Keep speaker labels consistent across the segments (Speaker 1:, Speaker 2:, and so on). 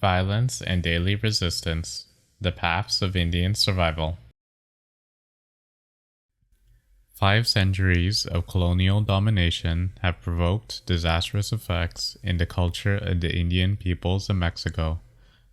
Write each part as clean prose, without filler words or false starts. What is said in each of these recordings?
Speaker 1: Violence and daily resistance, the paths of Indian survival. 5 centuries of colonial domination have provoked disastrous effects in the culture of the Indian peoples of Mexico.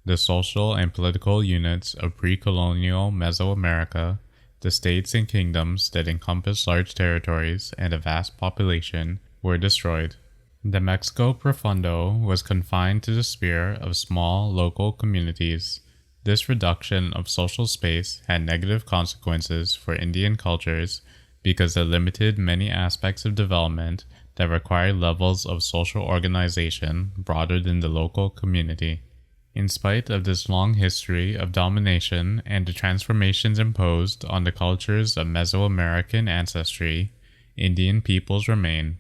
Speaker 1: The social and political units of pre-colonial Mesoamerica, the states and kingdoms that encompass large territories and a vast population, were destroyed. The Mexico Profundo was confined to the sphere of small local communities. This reduction of social space had negative consequences for Indian cultures because it limited many aspects of development that required levels of social organization broader than the local community. In spite of this long history of domination and the transformations imposed on the cultures of Mesoamerican ancestry, Indian peoples remain.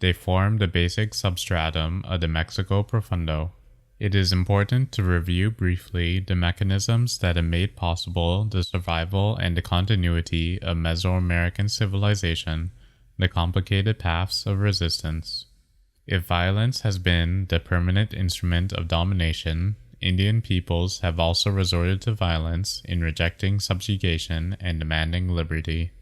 Speaker 1: They form the basic substratum of the Mexico Profundo. It is important to review briefly the mechanisms that have made possible the survival and the continuity of Mesoamerican civilization, the complicated paths of resistance. If violence has been the permanent instrument of domination, Indian peoples have also resorted to violence in rejecting subjugation and demanding liberty.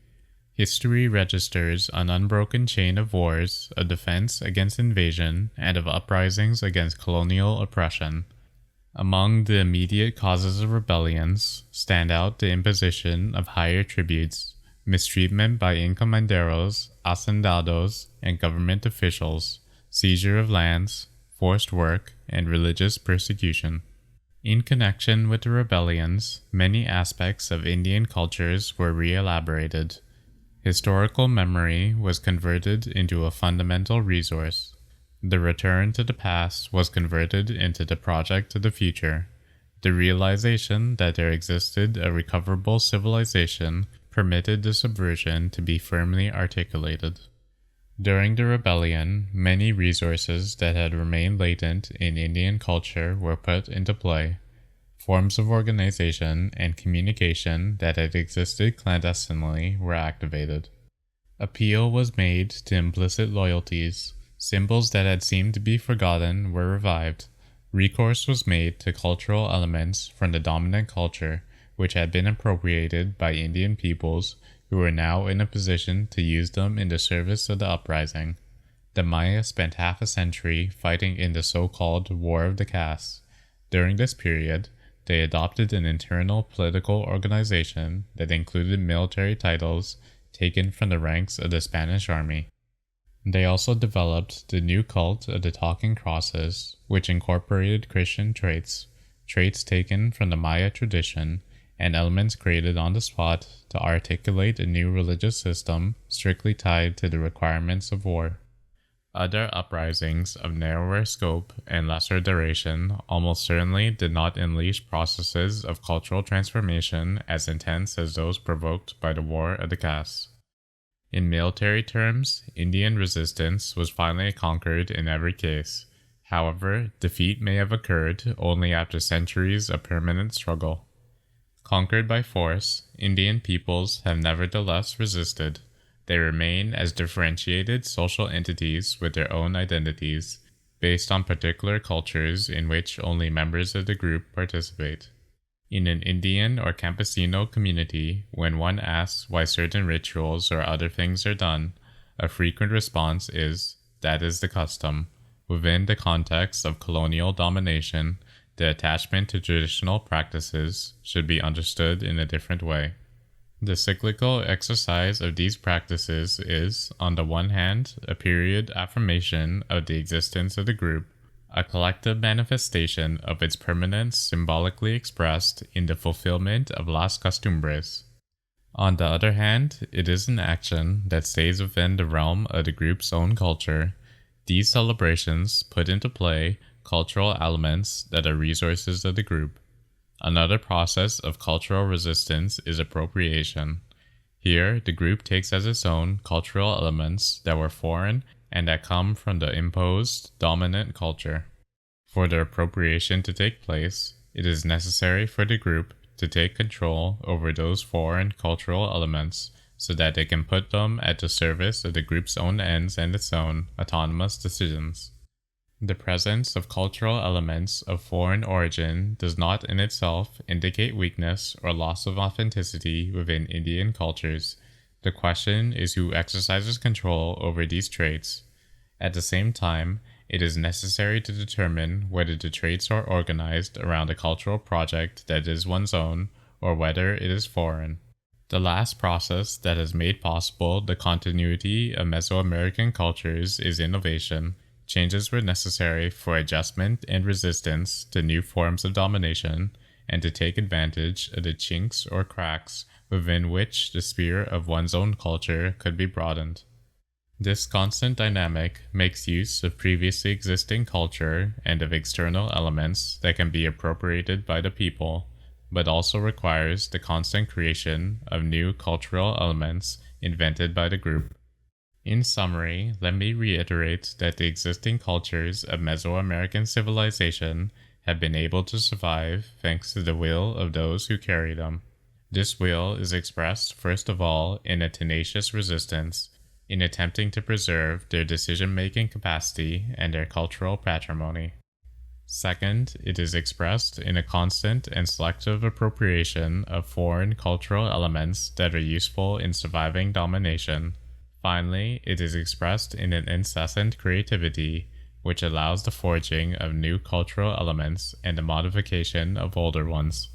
Speaker 1: History registers an unbroken chain of wars, of defense against invasion, and of uprisings against colonial oppression. Among the immediate causes of rebellions stand out the imposition of higher tributes, mistreatment by encomenderos, hacendados, and government officials, seizure of lands, forced work, and religious persecution. In connection with the rebellions, many aspects of Indian cultures were re-elaborated. Historical memory was converted into a fundamental resource. The return to the past was converted into the project of the future. The realization that there existed a recoverable civilization permitted the subversion to be firmly articulated. During the rebellion, many resources that had remained latent in Indian culture were put into play. Forms of organization and communication that had existed clandestinely were activated. Appeal was made to implicit loyalties. Symbols that had seemed to be forgotten were revived. Recourse was made to cultural elements from the dominant culture, which had been appropriated by Indian peoples who were now in a position to use them in the service of the uprising. The Maya spent half a century fighting in the so-called War of the Castes. During this period, they adopted an internal political organization that included military titles taken from the ranks of the Spanish army. They also developed the new cult of the talking crosses, which incorporated Christian traits taken from the Maya tradition, and elements created on the spot to articulate a new religious system strictly tied to the requirements of war. Other uprisings of narrower scope and lesser duration almost certainly did not unleash processes of cultural transformation as intense as those provoked by the War of the Castes. In military terms, Indian resistance was finally conquered in every case. However, defeat may have occurred only after centuries of permanent struggle. Conquered by force, Indian peoples have nevertheless resisted. They remain as differentiated social entities with their own identities, based on particular cultures in which only members of the group participate. In an Indian or campesino community, when one asks why certain rituals or other things are done, a frequent response is, "That is the custom." Within the context of colonial domination, the attachment to traditional practices should be understood in a different way. The cyclical exercise of these practices is, on the one hand, a period affirmation of the existence of the group, a collective manifestation of its permanence symbolically expressed in the fulfillment of las costumbres. On the other hand, it is an action that stays within the realm of the group's own culture. These celebrations put into play cultural elements that are resources of the group. Another process of cultural resistance is appropriation. Here, the group takes as its own cultural elements that were foreign and that come from the imposed, dominant culture. For the appropriation to take place, it is necessary for the group to take control over those foreign cultural elements so that they can put them at the service of the group's own ends and its own autonomous decisions. The presence of cultural elements of foreign origin does not in itself indicate weakness or loss of authenticity within Indian cultures. The question is who exercises control over these traits. At the same time, it is necessary to determine whether the traits are organized around a cultural project that is one's own or whether it is foreign. The last process that has made possible the continuity of Mesoamerican cultures is innovation. Changes were necessary for adjustment and resistance to new forms of domination and to take advantage of the chinks or cracks within which the sphere of one's own culture could be broadened. This constant dynamic makes use of previously existing culture and of external elements that can be appropriated by the people, but also requires the constant creation of new cultural elements invented by the group. In summary, let me reiterate that the existing cultures of Mesoamerican civilization have been able to survive thanks to the will of those who carry them. This will is expressed first of all in a tenacious resistance, in attempting to preserve their decision-making capacity and their cultural patrimony. Second, it is expressed in a constant and selective appropriation of foreign cultural elements that are useful in surviving domination. Finally, it is expressed in an incessant creativity, which allows the forging of new cultural elements and the modification of older ones.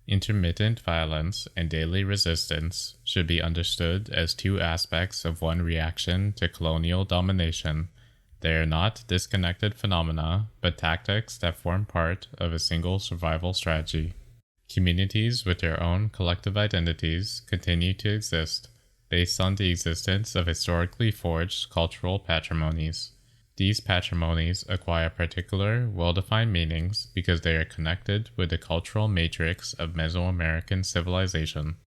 Speaker 1: Intermittent violence and daily resistance should be understood as two aspects of one reaction to colonial domination. They are not disconnected phenomena, but tactics that form part of a single survival strategy. Communities with their own collective identities continue to exist, based on the existence of historically forged cultural patrimonies. These patrimonies acquire particular, well-defined meanings because they are connected with the cultural matrix of Mesoamerican civilization.